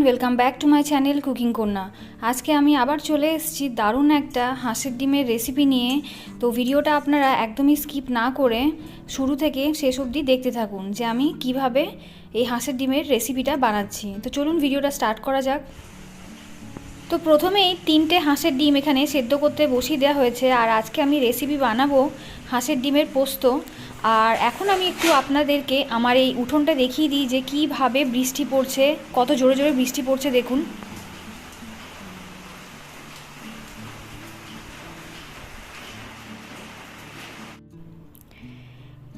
Welcome back to my channel cooking কন্যা। আজকে আমি আবার চলে এসেছি দারুণ একটা হাঁসের ডিমের রেসিপি নিয়ে। তো ভিডিওটা আপনারা একদমই স্কিপ না করে শুরু থেকে শেষ অবধি দেখতে থাকুন যে আমি কিভাবে এই হাঁসের ডিমের রেসিপিটা বানাচ্ছি। তো চলুন ভিডিওটা স্টার্ট করা যাক। তো প্রথমেই 3টে হাঁসের ডিম এখানে সেদ্ধ করতে বসিয়ে দেওয়া হয়েছে। আর আজকে আমি রেসিপি বানাবো হাঁসের ডিমের পোস্ত। আর এখন আমি একটু আপনাদেরকে আমার এই উঠোনটা দেখিয়ে দিই যে কীভাবে বৃষ্টি পড়ছে, কত জোরে জোরে বৃষ্টি পড়ছে দেখুন।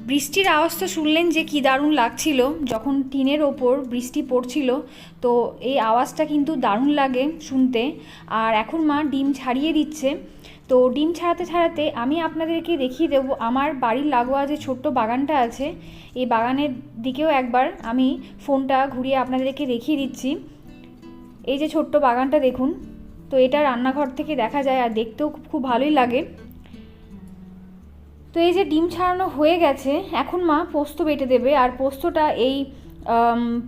বৃষ্টির আওয়াজ তো শুনলেন যে কী দারুণ লাগছিল যখন টিনের ওপর বৃষ্টি পড়ছিল। তো এই আওয়াজটা কিন্তু দারুণ লাগে শুনতে। আর এখন মা ডিম ছাড়িয়ে দিচ্ছে। তো ডিম ছাড়াতে ছাড়াতে আমি আপনাদেরকে দেখিয়ে দেবো আমার বাড়ির লাগোয়া যে ছোট্ট বাগানটা আছে, এই বাগানের দিকেও একবার আমি ফোনটা ঘুরিয়ে আপনাদেরকে দেখিয়ে দিচ্ছি। এই যে ছোট্ট বাগানটা দেখুন। তো এটা রান্নাঘর থেকে দেখা যায় আর দেখতেও খুব ভালোই লাগে। তো এই যে ডিম ছাড়ানো হয়ে গেছে, এখন মা পোস্ত বেটে দেবে। আর পোস্তটা এই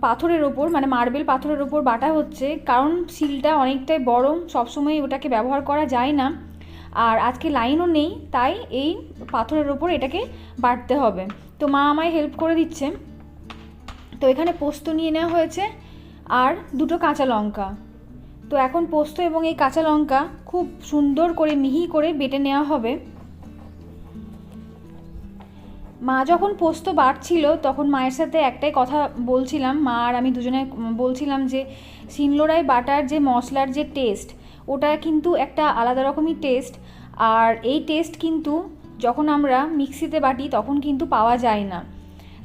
পাথরের ওপর মানে মার্বেল পাথরের ওপর বাটা হচ্ছে, কারণ শিলটা অনেকটাই বড়, সবসময় ওটাকে ব্যবহার করা যায় না। আর আজকে লাইনও নেই, তাই এই পাথরের ওপর এটাকে বাটতে হবে। তো মা আমায় হেল্প করে দিচ্ছে। তো এখানে পোস্ত নিয়ে নেওয়া হয়েছে আর 2টো কাঁচা লঙ্কা। তো এখন পোস্ত এবং এই কাঁচা লঙ্কা খুব সুন্দর করে মিহি করে বেটে নেওয়া হবে। মা যখন পোস্ত বাটছিল তখন মায়ের সাথে একটাই কথা বলছিলাম, মা আর আমি দুজনে বলছিলাম যে শিলনোড়ায় বাটার যে মশলার যে টেস্ট, ওটা কিন্তু একটা আলাদা রকমই টেস্ট। আর এই টেস্ট কিন্তু যখন আমরা মিক্সিতে বাটি তখন কিন্তু পাওয়া যায় না।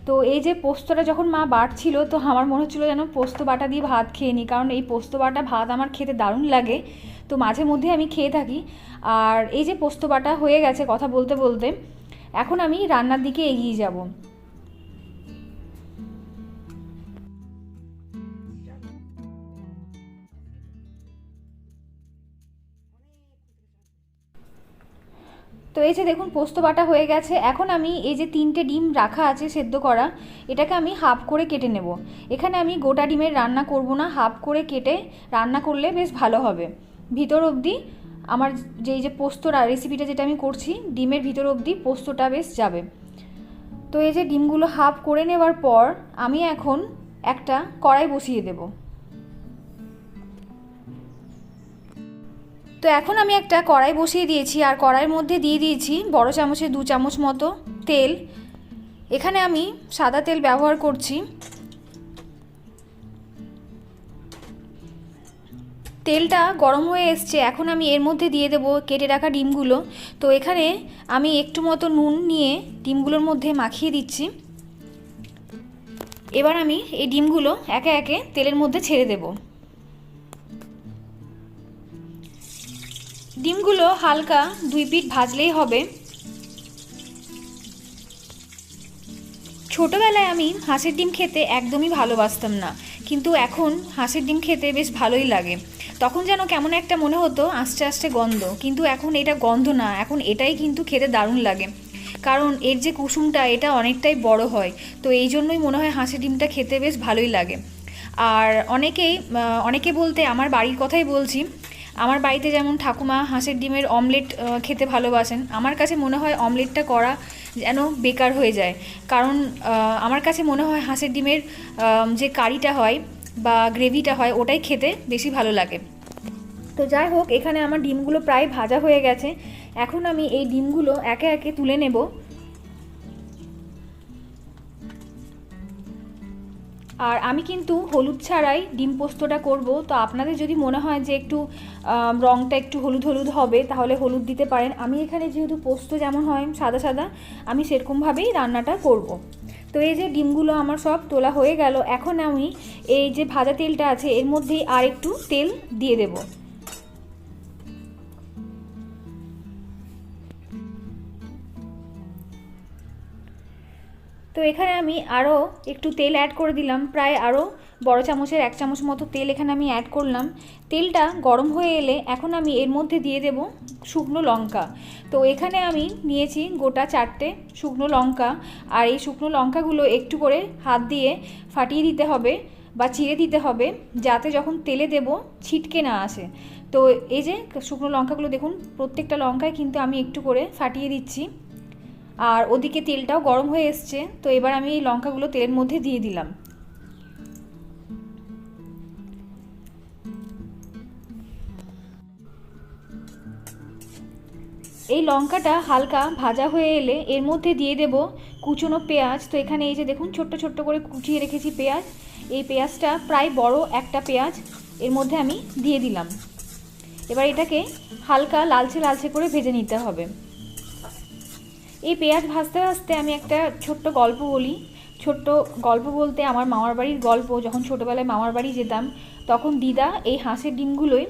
তো এই যে পোস্তটা যখন মা বাটছিল, তো আমার মনে হচ্ছিলো যেন পোস্ত বাটা দিয়ে ভাত খেয়ে নিই, কারণ এই পোস্ত বাটা ভাত আমার খেতে দারুণ লাগে। তো মাঝে মধ্যে আমি খেয়ে থাকি। আর এই যে পোস্ত বাটা হয়ে গেছে কথা বলতে বলতে, এখন আমি রান্নার দিকে এগিয়ে যাব। তো এই যে দেখুন পোস্ত বাটা হয়ে গেছে। এখন আমি এই যে 3টে ডিম রাখা আছে সেদ্ধ করা, এটাকে আমি হাফ করে কেটে নেব। এখানে আমি গোটা ডিমের রান্না করব না, হাফ করে কেটে রান্না করলে বেশ ভালো হবে। ভিতর অবধি আমার যে পোস্ত রেসিপিটা যেটা আমি করছি, ডিমের ভিতর অবধি পোস্তটা বেশ যাবে। তো এই যে ডিমগুলো হাফ করে নেওয়ার পর আমি এখন একটা কড়াই বসিয়ে দেব। তো এখন আমি একটা কড়াই বসিয়ে দিয়েছি আর কড়াইয়ের মধ্যে দিয়ে দিয়েছি বড় চামচে 2 চামচ মতো তেল। এখানে আমি সাদা তেল ব্যবহার করছি। তেলটা গরম হয়ে এসছে, এখন আমি এর মধ্যে দিয়ে দেব কেটে রাখা ডিমগুলো। তো এখানে আমি একটু মতো নুন নিয়ে ডিমগুলোর মধ্যে মাখিয়ে দিচ্ছি। এবার আমি এই ডিমগুলো একে একে তেলের মধ্যে ছেড়ে দেব। ডিমগুলো হালকা 2 পিঠ ভাজলেই হবে। ছোটোবেলায় আমি হাঁসের ডিম খেতে একদমই ভালোবাসতাম না, কিন্তু এখন হাঁসের ডিম খেতে বেশ ভালোই লাগে। তখন যেন কেমন একটা মনে হতো আস্তে আস্তে গন্ধ, কিন্তু এখন এটা গন্ধ না, এখন এটাই কিন্তু খেতে দারুণ লাগে। কারণ এর যে কুসুমটা এটা অনেকটাই বড় হয়, তো এই জন্যই মনে হয় হাঁসের ডিমটা খেতে বেশ ভালোই লাগে। আর অনেকে বলতে আমার বাড়ির কথাই বলছি, আমার বাড়িতে যেমন ঠাকুমা হাঁসের ডিমের অমলেট খেতে ভালোবাসেন, আমার কাছে মনে হয় অমলেটটা করা যেন বেকার হয়ে যায়। কারণ আমার কাছে মনে হয় হাঁসের ডিমের যে কারিটা হয় বা গ্রেভিটা হয় ওটাই খেতে বেশি ভালো লাগে। তো যাই হোক, এখানে আমার ডিমগুলো প্রায় ভাজা হয়ে গেছে। এখন আমি এই ডিমগুলো একে একে তুলে নেব। আর আমি কিন্তু হলুদ ছাড়াই ডিম পোস্তটা করব। তো আপনাদের যদি মনে হয় যে একটু রঙটা একটু হলুদ হলুদ হবে, তাহলে হলুদ দিতে পারেন। আমি এখানে যেহেতু পোস্ত যেমন হয় সাদা সাদা, আমি সেরকমভাবেই রান্নাটা করব। তো এই যে ডিমগুলো আমার সব তোলা হয়ে গেল। এখন আমি এই যে ভাজা তেলটা আছে এর মধ্যেই আর একটু তেল দিয়ে দেব। তো এখানে আমি আরও একটু তেল অ্যাড করে দিলাম, প্রায় আরও বড় চামচের 1 চামচ মতো তেল এখানে আমি অ্যাড করলাম। তেলটা গরম হয়ে এলে এখন আমি এর মধ্যে দিয়ে দেব শুকনো লঙ্কা। তো এখানে আমি নিয়েছি গোটা 4টে শুকনো লঙ্কা। আর এই শুকনো লঙ্কাগুলো একটু করে হাত দিয়ে ফাটিয়ে দিতে হবে, বা চিড়ে দিতে হবে, যাতে যখন তেলে দেব ছিটকে না আসে। তো এই যে শুকনো লঙ্কাগুলো দেখুন, প্রত্যেকটা লঙ্কায় কিন্তু আমি একটু করে ফাটিয়ে দিচ্ছি। আর ওদিকে তেলটাও গরম হয়ে এসছে, তো এবার আমি এই লঙ্কাগুলো তেলের মধ্যে দিয়ে দিলাম। এই লঙ্কাটা হালকা ভাজা হয়ে এলে এর মধ্যে দিয়ে দেব কুচনো পেঁয়াজ। তো এখানে এই যে দেখুন ছোট্ট ছোট্ট করে কুচিয়ে রেখেছি পেঁয়াজ। এই পেঁয়াজটা প্রায় বড় একটা পেঁয়াজ এর মধ্যে আমি দিয়ে দিলাম। এবার এটাকে হালকা লালচে লালচে করে ভেজে নিতে হবে। এই পেঁয়াজ ভাজতে ভাজতে আমি একটা ছোট্ট গল্প বলি। ছোট্ট গল্প বলতে আমার মামার বাড়ির গল্প। যখন ছোটোবেলায় মামার বাড়ি যেতাম, তখন দিদা এই হাঁসের ডিমগুলোই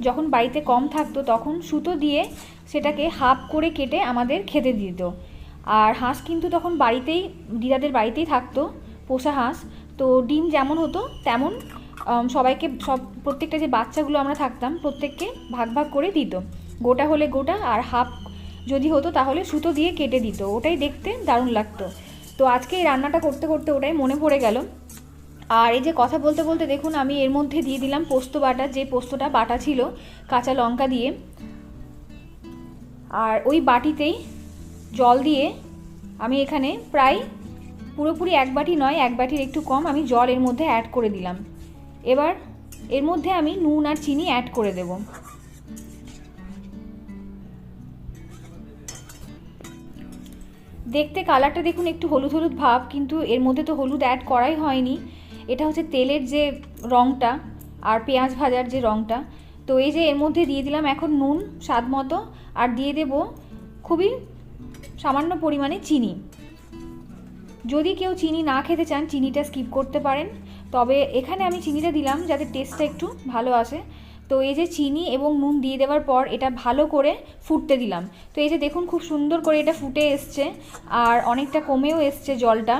যখন বাড়িতে কম থাকতো তখন সুতো দিয়ে সেটাকে হাফ করে কেটে আমাদের খেতে দিত। আর হাঁস কিন্তু তখন বাড়িতেই, দিদাদের বাড়িতেই থাকতো পোষা হাঁস। তো ডিম যেমন হতো তেমন সবাইকে, প্রত্যেকটা যে বাচ্চাগুলো আমরা থাকতাম প্রত্যেককে ভাগ ভাগ করে দিত। গোটা হলে গোটা, আর হাফ যদি হতো তাহলে সুতো দিয়ে কেটে দিত। ওটাই দেখতে দারুণ লাগতো। তো আজকে এই রান্নাটা করতে করতে ওটাই মনে পড়ে গেল। আর এই যে কথা বলতে বলতে দেখুন আমি এর মধ্যে দিয়ে দিলাম পোস্ত বাটা, যে পোস্তটা বাটা ছিল কাঁচা লঙ্কা দিয়ে। আর ওই বাটিতেই জল দিয়ে আমি এখানে প্রায় পুরোপুরি এক বাটি নয়, এক বাটির একটু কম আমি জল এর মধ্যে অ্যাড করে দিলাম। এবার এর মধ্যে আমি নুন আর চিনি অ্যাড করে দেব। দেখতে কালারটা দেখুন একটু হলুদ হলুদ ভাব, কিন্তু এর মধ্যে তো হলুদ অ্যাড করাই হয়নি। এটা হচ্ছে তেলের যে রঙটা আর পেঁয়াজ ভাজার যে রঙটা। তো এই যে এর মধ্যে দিয়ে দিলাম এখন নুন স্বাদ মতো, আর দিয়ে দেব খুবই সামান্য পরিমাণে চিনি। যদি কেউ চিনি না খেতে চান চিনিটা স্কিপ করতে পারেন, তবে এখানে আমি চিনিটা দিলাম যাতে টেস্টটা একটু ভালো আসে। তো এই যে চিনি এবং নুন দিয়ে দেওয়ার পর এটা ভালো করে ফুটতে দিলাম। তো এই যে দেখুন খুব সুন্দর করে এটা ফুটে এসছে, আর অনেকটা কমেও এসছে জলটা।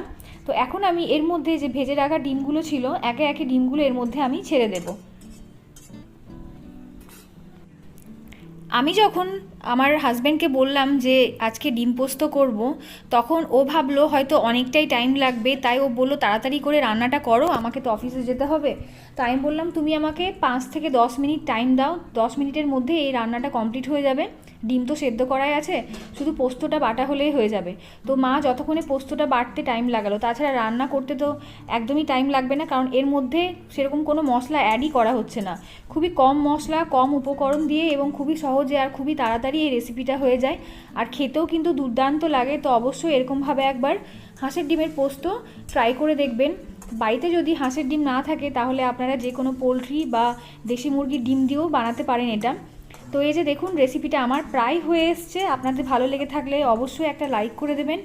তো এখন আমি এর মধ্যে যে ভেজে রাখা ডিমগুলো ছিল একে একে ডিমগুলো এর মধ্যে আমি ছেড়ে দেব। আমি যখন আমার হাজব্যান্ডকে বললাম যে আজকে ডিম পোস্ত করব, তখন ও ভাবলো হয়তো অনেকটাই টাইম লাগবে, তাই ও বললো তাড়াতাড়ি করে রান্নাটা করো, আমাকে তো অফিসে যেতে হবে। তাই আমি বললাম তুমি আমাকে 5 থেকে 10 মিনিট টাইম দাও, 10 মিনিটের মধ্যে এই রান্নাটা কমপ্লিট হয়ে যাবে। ডিম তো সেদ্ধ করাই আছে, শুধু পোস্তটা বাটা হলেই হয়ে যাবে। তো মা যতক্ষণে পোস্তটা বাটতে টাইম লাগালো, তাছাড়া রান্না করতে তো একদমই টাইম লাগবে না, কারণ এর মধ্যে সেরকম কোনো মশলা অ্যাডই করা হচ্ছে না। খুবই কম মশলা, কম উপকরণ দিয়ে এবং খুবই সহজে আর খুবই তাড়াতাড়ি এই রেসিপিটা হয়ে যায়, আর খেতেও কিন্তু দুর্দান্ত লাগে। তো অবশ্যই এরকমভাবে একবার হাঁসের ডিমের পোস্ত ট্রাই করে দেখবেন। বাড়িতে যদি হাঁসের ডিম না থাকে তাহলে আপনারা যে কোনো পোলট্রি বা দেশি মুরগির ডিম দিয়েও বানাতে পারেন এটা। তো এই যে দেখুন রেসিপিটা আমার প্রায় হয়ে এসছে। আপনাদের ভালো লেগে থাকলে অবশ্যই একটা লাইক করে দেবেন,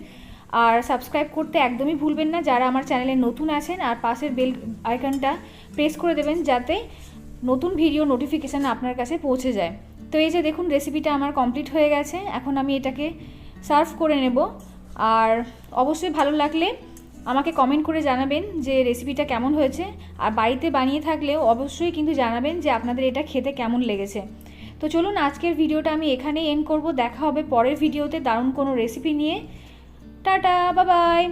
আর সাবস্ক্রাইব করতে একদমই ভুলবেন না যারা আমার চ্যানেলে নতুন আছেন, আর পাশের বেল আইকনটা প্রেস করে দেবেন যাতে নতুন ভিডিও নোটিফিকেশান আপনার কাছে পৌঁছে যায়। তো এই যে দেখুন রেসিপিটা আমার কমপ্লিট হয়ে গেছে, এখন আমি এটাকে সার্ভ করে নেব। আর অবশ্যই ভালো লাগলে আমাকে কমেন্ট করে জানাবেন যে রেসিপিটা কেমন হয়েছে, আর বাড়িতে বানিয়ে থাকলেও অবশ্যই কিন্তু জানাবেন যে আপনাদের এটা খেতে কেমন লেগেছে। তো চলুন আজকের ভিডিওটা আমি এখানেই এন্ড করব। দেখা হবে পরের ভিডিওতে দারুণ কোনো রেসিপি নিয়ে। Tata, bye bye.